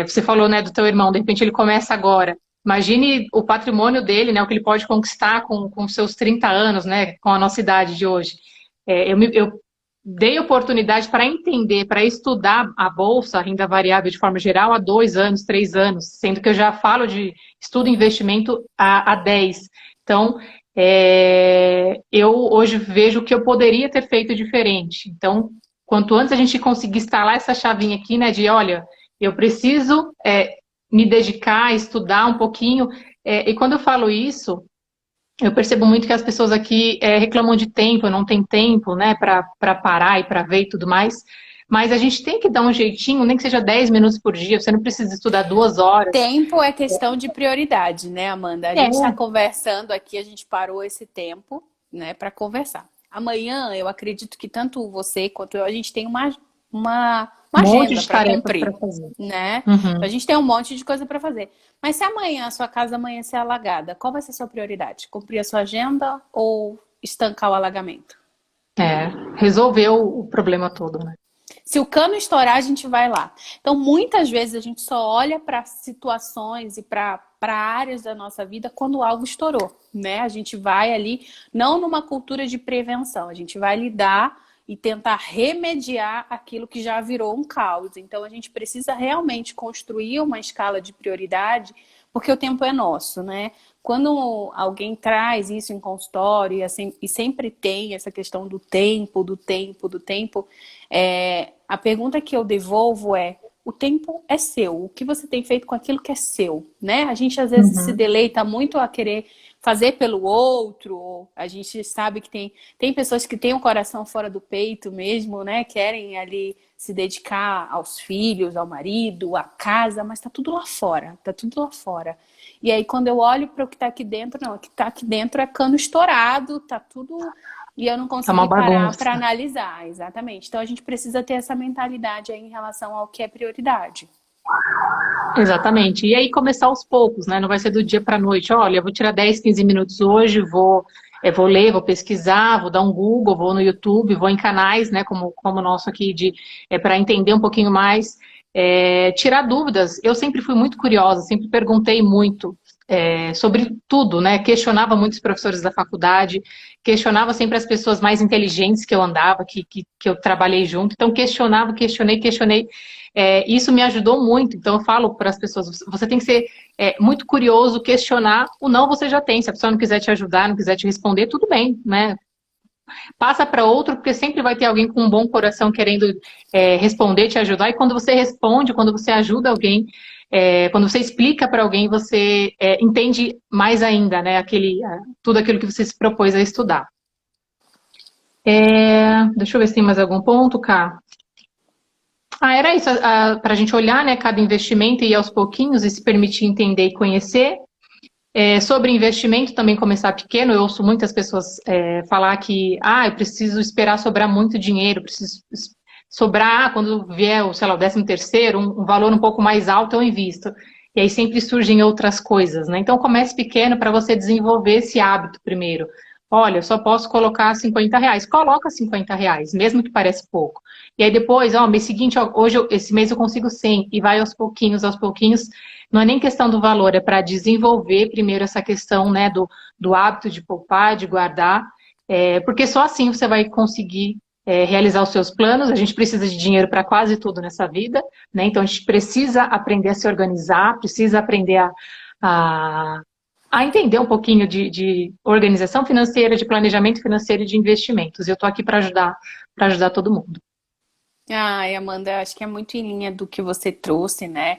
Você falou, né, do teu irmão, de repente ele começa agora. Imagine o patrimônio dele, né, o que ele pode conquistar com seus 30 anos, né, com a nossa idade de hoje. Eu dei oportunidade para entender, para estudar a bolsa, a renda variável de forma geral, há 2 anos, 3 anos, sendo que eu já falo de estudo e investimento há 10. Então, eu hoje vejo que eu poderia ter feito diferente. Então, quanto antes a gente conseguir instalar essa chavinha aqui, né, de olha, eu preciso me dedicar, estudar um pouquinho. E quando eu falo isso, eu percebo muito que as pessoas aqui reclamam de tempo, não tem tempo, né, para parar e para ver e tudo mais. Mas a gente tem que dar um jeitinho, nem que seja 10 minutos por dia, você não precisa estudar 2 horas. Tempo é questão de prioridade, né, Amanda? A É, gente está conversando aqui, a gente parou esse tempo, né, para conversar. Amanhã, eu acredito que tanto você quanto eu, a gente tem uma um monte agenda de para tarefas para cumprir, fazer. né? Então, a Uhum. gente tem um monte de coisa para fazer. Mas se amanhã a sua casa amanhecer alagada, qual vai ser a sua prioridade? Cumprir a sua agenda ou estancar o alagamento? Resolveu o problema todo, né? Se o cano estourar, a gente vai lá. Então, muitas vezes a gente só olha para situações e para áreas da nossa vida quando algo estourou, né? A gente vai ali, não numa cultura de prevenção, a gente vai lidar e tentar remediar aquilo que já virou um caos. Então, a gente precisa realmente construir uma escala de prioridade, porque o tempo é nosso, né? Quando alguém traz isso em consultório e sempre tem essa questão do tempo, do tempo, do tempo, a pergunta que eu devolvo é: o tempo é seu, o que você tem feito com aquilo que é seu, né? A gente às vezes se Uhum. deleita muito a querer fazer pelo outro, a gente sabe que tem pessoas que têm o coração fora do peito mesmo, né? Querem ali se dedicar aos filhos, ao marido, à casa, mas tá tudo lá fora, tá tudo lá fora. E aí quando eu olho para o que tá aqui dentro, não, o que tá aqui dentro é cano estourado, tá tudo e eu não Tá uma consegui parar para bagunça. analisar, exatamente. Então a gente precisa ter essa mentalidade aí em relação ao que é prioridade. Exatamente. E aí começar aos poucos, né? Não vai ser do dia para a noite. Olha, eu vou tirar 10, 15 minutos hoje, vou ler, vou pesquisar, vou dar um Google, vou no YouTube, vou em canais, né? Como o nosso aqui, para entender um pouquinho mais. Tirar dúvidas. Eu sempre fui muito curiosa, sempre perguntei muito sobre tudo, né? Questionava muitos professores da faculdade, questionava sempre as pessoas mais inteligentes que eu andava, que eu trabalhei junto. Então, questionava, questionei. Isso me ajudou muito. Então, eu falo para as pessoas: você tem que ser muito curioso, questionar. O não você já tem. Se a pessoa não quiser te ajudar, não quiser te responder, tudo bem, né? Passa para outro, porque sempre vai ter alguém com um bom coração querendo responder, te ajudar. E quando você responde, quando você ajuda alguém, quando você explica para alguém, você entende mais ainda, né? Tudo aquilo que você se propôs a estudar. Deixa eu ver se tem mais algum ponto, Cá. Era isso, para a gente olhar, né, cada investimento e ir aos pouquinhos e se permitir entender e conhecer. Sobre investimento, também começar pequeno. Eu ouço muitas pessoas falar que eu preciso esperar sobrar muito dinheiro, preciso sobrar quando vier, sei lá, o 13º, um valor um pouco mais alto eu invisto. E aí sempre surgem outras coisas, né? Então comece pequeno para você desenvolver esse hábito primeiro. Olha, eu só posso colocar R$ 50. Coloca R$ 50, mesmo que pareça pouco. E aí depois, mês seguinte, esse mês eu consigo 100. E vai aos pouquinhos. Não é nem questão do valor, é para desenvolver primeiro essa questão, né, do hábito de poupar, de guardar, porque só assim você vai conseguir realizar os seus planos. A gente precisa de dinheiro para quase tudo nessa vida, né? Então a gente precisa aprender a se organizar, precisa aprender a, a entender um pouquinho de organização financeira, de planejamento financeiro e de investimentos. E eu estou aqui para ajudar todo mundo. Ai, Amanda, acho que é muito em linha do que você trouxe, né?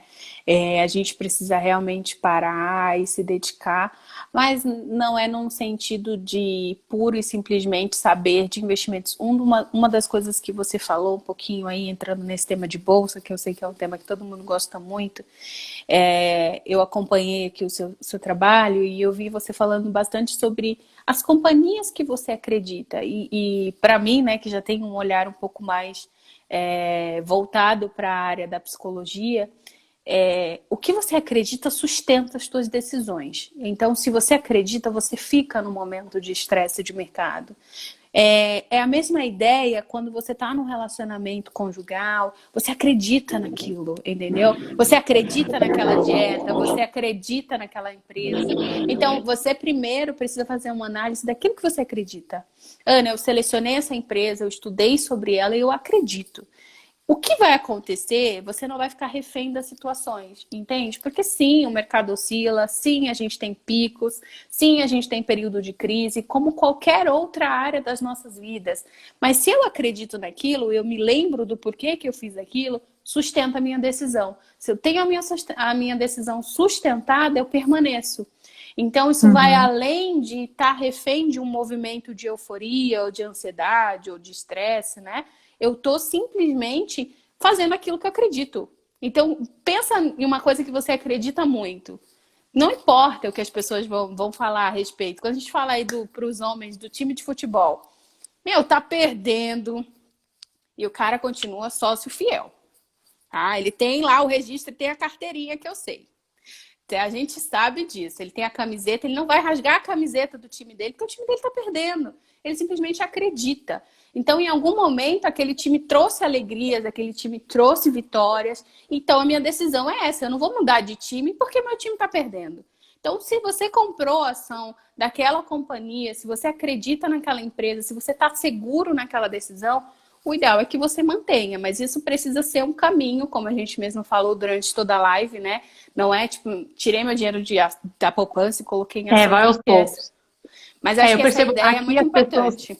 A gente precisa realmente parar e se dedicar, mas não é num sentido de puro e simplesmente saber de investimentos. Uma das coisas que você falou um pouquinho aí, entrando nesse tema de bolsa, que eu sei que é um tema que todo mundo gosta muito, eu acompanhei aqui o seu trabalho e eu vi você falando bastante sobre as companhias que você acredita. E para mim, né, que já tem um olhar um pouco mais voltado para a área da psicologia, o que você acredita sustenta as suas decisões. Então, se você acredita, você fica no momento de estresse de mercado. É a mesma ideia quando você está num relacionamento conjugal, você acredita naquilo, entendeu? Você acredita naquela dieta, você acredita naquela empresa. Então, você primeiro precisa fazer uma análise daquilo que você acredita. Ana, eu selecionei essa empresa, eu estudei sobre ela e eu acredito. O que vai acontecer, você não vai ficar refém das situações, entende? Porque sim, o mercado oscila, sim, a gente tem picos, sim, a gente tem período de crise, como qualquer outra área das nossas vidas. Mas se eu acredito naquilo, eu me lembro do porquê que eu fiz aquilo, sustenta a minha decisão. Se eu tenho a minha decisão sustentada, eu permaneço. Então, isso vai além de estar refém de um movimento de euforia, ou de ansiedade, ou de estresse, né? Eu estou simplesmente fazendo aquilo que eu acredito. Então, pensa em uma coisa que você acredita muito. Não importa o que as pessoas vão falar a respeito. Quando a gente fala aí para os homens do time de futebol, tá perdendo e o cara continua sócio fiel. Tá? Ele tem lá o registro, tem a carteirinha que eu sei. A gente sabe disso. Ele tem a camiseta, ele não vai rasgar a camiseta do time dele, porque o time dele está perdendo. Ele simplesmente acredita. Então, em algum momento, aquele time trouxe alegrias, aquele time trouxe vitórias. Então, a minha decisão é essa. Eu não vou mudar de time porque meu time está perdendo. Então, se você comprou a ação daquela companhia, se você acredita naquela empresa, se você está seguro naquela decisão, o ideal é que você mantenha. Mas isso precisa ser um caminho, como a gente mesmo falou durante toda a live, né? Não é tipo, tirei meu dinheiro da poupança e coloquei em ação. Vai aos poucos. Mas acho que essa ideia é muito importante.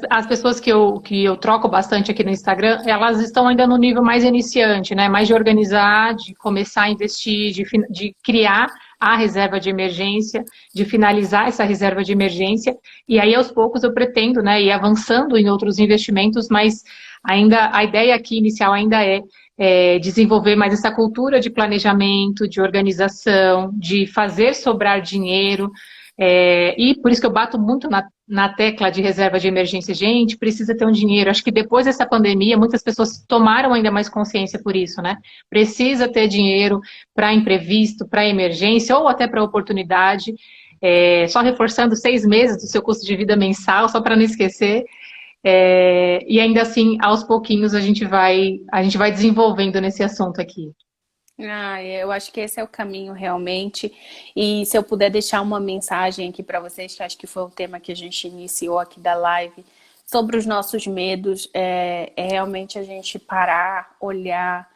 As pessoas que eu troco bastante aqui no Instagram, elas estão ainda no nível mais iniciante, né? Mais de organizar, de começar a investir, de criar a reserva de emergência, de finalizar essa reserva de emergência. E aí, aos poucos, eu pretendo, né, ir avançando em outros investimentos, mas ainda a ideia aqui inicial ainda é desenvolver mais essa cultura de planejamento, de organização, de fazer sobrar dinheiro. E por isso que eu bato muito na tecla de reserva de emergência. Gente, precisa ter um dinheiro. Acho que depois dessa pandemia, muitas pessoas tomaram ainda mais consciência por isso, né? Precisa ter dinheiro para imprevisto, para emergência ou até para oportunidade. Só reforçando 6 meses do seu custo de vida mensal, só para não esquecer. E ainda assim, aos pouquinhos, a gente vai desenvolvendo nesse assunto aqui. Eu acho que esse é o caminho realmente. E se eu puder deixar uma mensagem aqui para vocês, que acho que foi o tema que a gente iniciou aqui da live, sobre os nossos medos, é realmente a gente parar, olhar.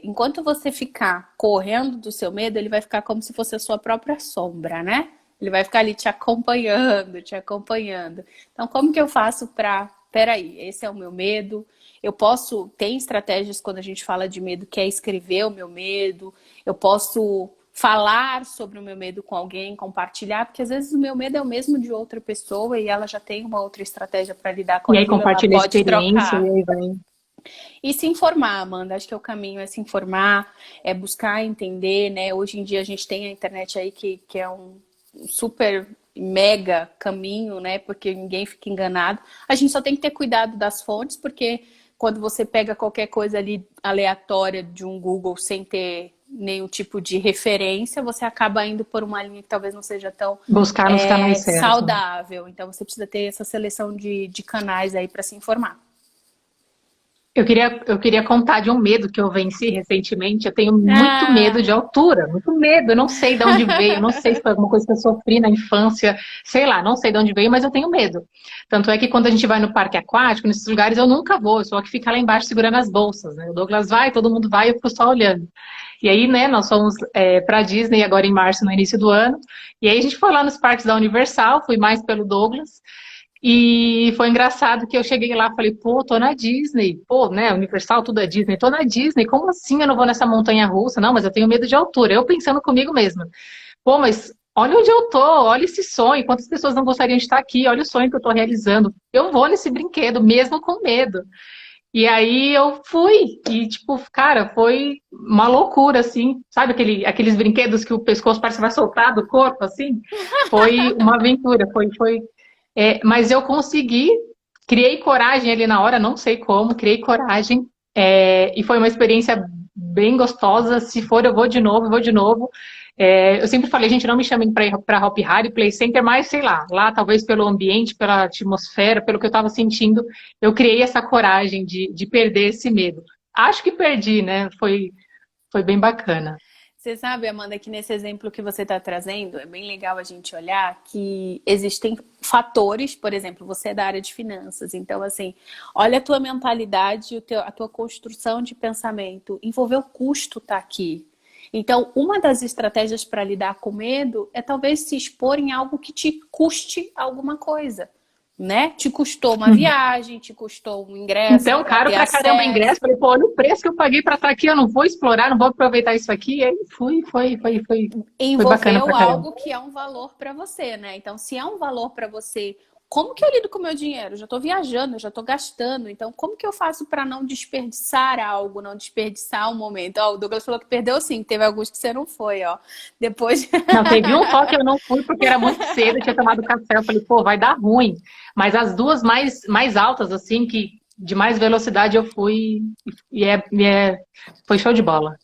Enquanto você ficar correndo do seu medo, ele vai ficar como se fosse a sua própria sombra, né? Ele vai ficar ali te acompanhando, te acompanhando. Então, como que eu faço para... Peraí, esse é o meu medo. Tem estratégias quando a gente fala de medo, que é escrever o meu medo. Eu posso falar sobre o meu medo com alguém, compartilhar, porque às vezes o meu medo é o mesmo de outra pessoa e ela já tem uma outra estratégia para lidar com aquilo. E aí compartilha ela a experiência trocar. e aí vai... E se informar, Amanda. Acho que o caminho é se informar, é buscar entender, né? Hoje em dia a gente tem a internet aí que é um super mega caminho, né? Porque ninguém fica enganado. A gente só tem que ter cuidado das fontes, porque quando você pega qualquer coisa ali aleatória de um Google sem ter nenhum tipo de referência, você acaba indo por uma linha que talvez não seja tão buscar nos canais certos, saudável. Então você precisa ter essa seleção de canais aí para se informar. Eu queria contar de um medo que eu venci recentemente. Eu tenho muito medo de altura, muito medo. Eu não sei de onde veio, eu não sei se foi alguma coisa que eu sofri na infância, sei lá, não sei de onde veio, mas eu tenho medo. Tanto é que quando a gente vai no parque aquático, nesses lugares eu nunca vou, eu sou a que fica lá embaixo segurando as bolsas, né? O Douglas vai, todo mundo vai, eu fico só olhando. E aí, né, nós fomos para Disney agora em março, no início do ano, e aí a gente foi lá nos parques da Universal, fui mais pelo Douglas. E foi engraçado que eu cheguei lá e falei, pô, tô na Disney. Pô, né, Universal, tudo é Disney. Tô na Disney, como assim eu não vou nessa montanha-russa? Não, mas eu tenho medo de altura. Eu pensando comigo mesma. Pô, mas olha onde eu tô, olha esse sonho. Quantas pessoas não gostariam de estar aqui? Olha o sonho que eu tô realizando. Eu vou nesse brinquedo, mesmo com medo. E aí eu fui. E, tipo, cara, foi uma loucura, assim. Sabe aqueles brinquedos que o pescoço parece que vai soltar do corpo, assim? Foi uma aventura, mas eu consegui, criei coragem ali na hora, não sei como, criei coragem, e foi uma experiência bem gostosa. Se for, eu vou de novo, vou de novo. Eu sempre falei, gente, não me chamem para Hop Hari, Play Center, mas sei lá talvez pelo ambiente, pela atmosfera, pelo que eu estava sentindo, eu criei essa coragem de perder esse medo. Acho que perdi, né? Foi bem bacana. Você sabe, Amanda, que nesse exemplo que você está trazendo, é bem legal a gente olhar que existem fatores, por exemplo, você é da área de finanças, então assim, olha a tua mentalidade, a tua construção de pensamento, envolver o custo tá aqui. Então, uma das estratégias para lidar com medo é talvez se expor em algo que te custe alguma coisa, né? Te custou uma viagem, te custou um ingresso Então, para caro ter pra caramba o ingresso. acesso. Falei, pô, olha o preço que eu paguei pra estar aqui, eu não vou explorar, não vou aproveitar isso aqui. E aí foi bacana pra Envolveu caramba. algo que é um valor para você, né? Então, se é um valor para você, como que eu lido com o meu dinheiro? Eu já estou viajando, eu já estou gastando. Então, como que eu faço para não desperdiçar algo, não desperdiçar um momento? Ó, o Douglas falou que perdeu sim, teve alguns que você não foi, ó. Depois. Não, teve um só que eu não fui porque era muito cedo, eu tinha tomado café. Eu falei, pô, vai dar ruim. Mas as duas mais altas, assim, que de mais velocidade eu fui foi show de bola.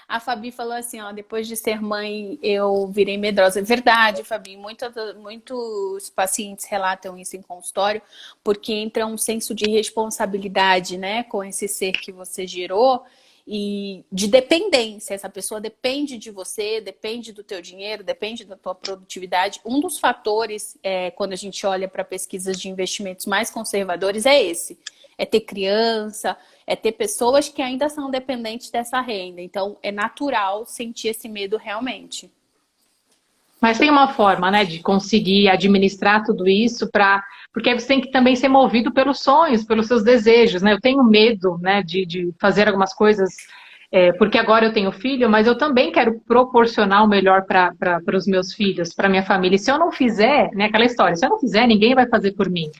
A Fabi falou assim, ó, depois de ser mãe, eu virei medrosa. É verdade, Fabi, muitos pacientes relatam isso em consultório, porque entra um senso de responsabilidade, né, com esse ser que você gerou e de dependência. Essa pessoa depende de você, depende do teu dinheiro, depende da tua produtividade. Um dos fatores, quando a gente olha para pesquisas de investimentos mais conservadores, é esse. É ter criança, é ter pessoas que ainda são dependentes dessa renda. Então, é natural sentir esse medo realmente. Mas tem uma forma, né, de conseguir administrar tudo isso porque aí você tem que também ser movido pelos sonhos, pelos seus desejos, né? Eu tenho medo, né, de fazer algumas coisas, porque agora eu tenho filho, mas eu também quero proporcionar o melhor para os meus filhos, para minha família. E se eu não fizer, né, aquela história, se eu não fizer, ninguém vai fazer por mim.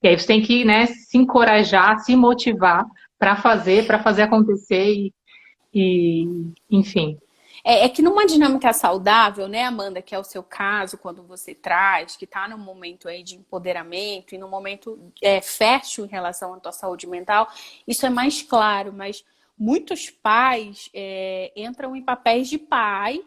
E aí você tem que, né, se encorajar, se motivar para fazer acontecer enfim. É que numa dinâmica saudável, né, Amanda, que é o seu caso, quando você traz, que está num momento aí de empoderamento e num momento fértil em relação à tua saúde mental, isso é mais claro, mas muitos pais entram em papéis de pai,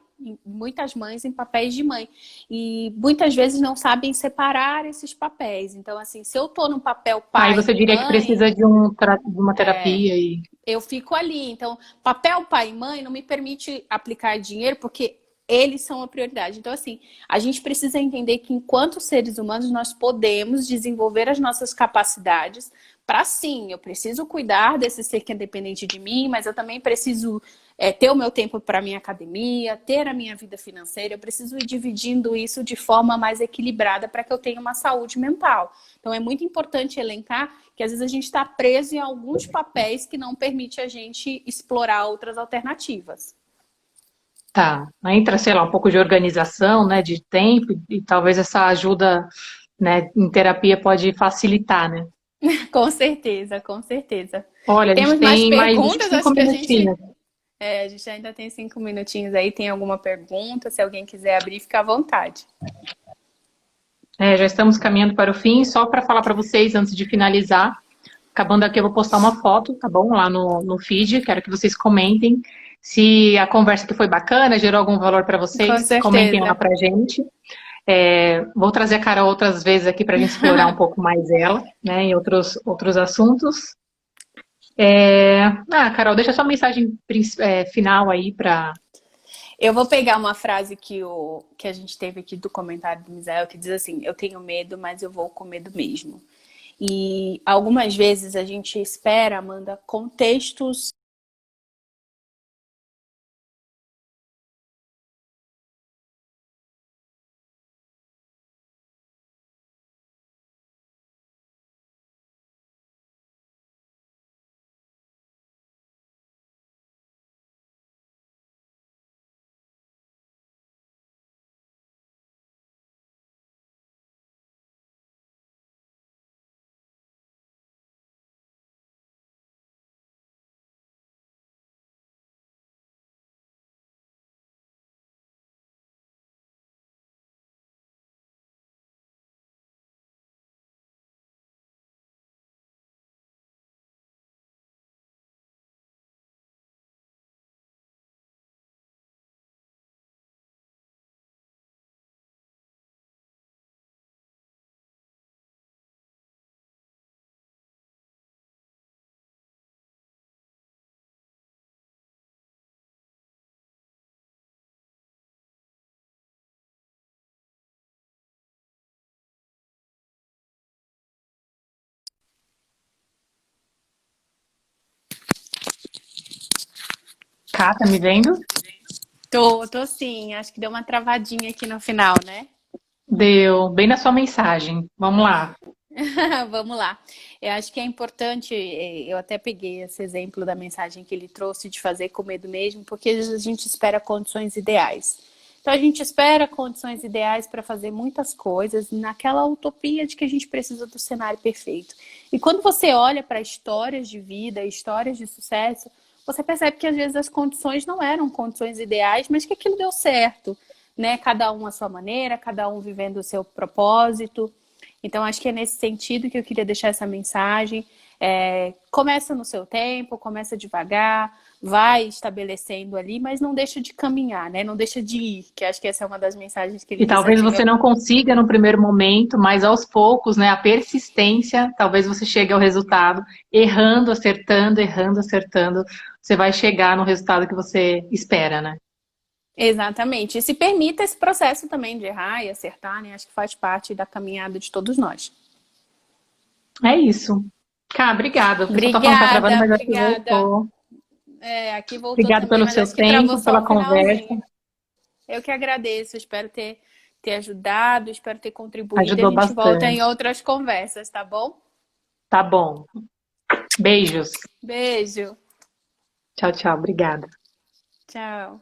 muitas mães em papéis de mãe, e muitas vezes não sabem separar esses papéis. Então, assim, se eu tô no papel Aí pai você e diria que mãe, precisa de uma terapia e eu fico ali. Então, papel pai e mãe não me permite aplicar dinheiro porque eles são a prioridade. Então, assim, a gente precisa entender que enquanto seres humanos nós podemos desenvolver as nossas capacidades para sim, eu preciso cuidar desse ser que é dependente de mim, mas eu também preciso ter o meu tempo para a minha academia, ter a minha vida financeira, eu preciso ir dividindo isso de forma mais equilibrada para que eu tenha uma saúde mental. Então é muito importante elencar que às vezes a gente está preso em alguns papéis que não permite a gente explorar outras alternativas. tá. Entra, sei lá, um pouco de organização, né, de tempo e talvez essa ajuda, né, em terapia pode facilitar, né? Com certeza, com certeza. Olha, a gente Temos mais tem mais, acho que perguntas? cinco Acho que minutinhos. a gente ainda tem 5 minutinhos aí. Tem alguma pergunta? Se alguém quiser abrir, fica à vontade. Já estamos caminhando para o fim. Só para falar para vocês, antes de finalizar, acabando aqui, eu vou postar uma foto, tá bom? Lá no feed. Quero que vocês comentem. Se a conversa que foi bacana, gerou algum valor para Com vocês, comentem lá certeza. para a gente. Vou trazer a Carol outras vezes aqui para a gente explorar um pouco mais ela, né, em outros assuntos. Carol, deixa sua mensagem final aí para. Eu vou pegar uma frase que a gente teve aqui do comentário do Misael, que diz assim: eu tenho medo, mas eu vou com medo mesmo. E algumas vezes a gente espera, Amanda, contextos Cá, tá me vendo? Tô sim. Acho que deu uma travadinha aqui no final, né? Deu, bem na sua mensagem. Vamos lá. Vamos lá. Eu acho que é importante, eu até peguei esse exemplo da mensagem que ele trouxe de fazer com medo mesmo, porque às vezes a gente espera condições ideais. Então a gente espera condições ideais para fazer muitas coisas, naquela utopia de que a gente precisa do cenário perfeito. E quando você olha para histórias de vida, histórias de sucesso, você percebe que às vezes as condições não eram condições ideais, mas que aquilo deu certo, né? Cada um à sua maneira, cada um vivendo o seu propósito. Então, acho que é nesse sentido que eu queria deixar essa mensagem. Começa no seu tempo, começa devagar, vai estabelecendo ali, mas não deixa de caminhar, né? Não deixa de ir, que acho que essa é uma das mensagens que ele E disse talvez aqui. você não consiga no primeiro momento, mas aos poucos, né, a persistência, talvez você chegue ao resultado, errando, acertando, você vai chegar no resultado que você espera, né? Exatamente. E se permita esse processo também de errar e acertar, né? Acho que faz parte da caminhada de todos nós. É isso. Cá, obrigada. O pessoal tá falando que tá travando, Obrigada, mas acho que obrigada. voltou. Aqui voltou Obrigada também, pelo mas seu acho que travou tempo, só pela o conversa. finalzinho. Eu que agradeço, espero ter ajudado, espero ter contribuído. A Ajudou gente volta bastante. em outras conversas, tá bom? Tá bom. Beijos. Beijo. Tchau, tchau. Obrigada. Tchau.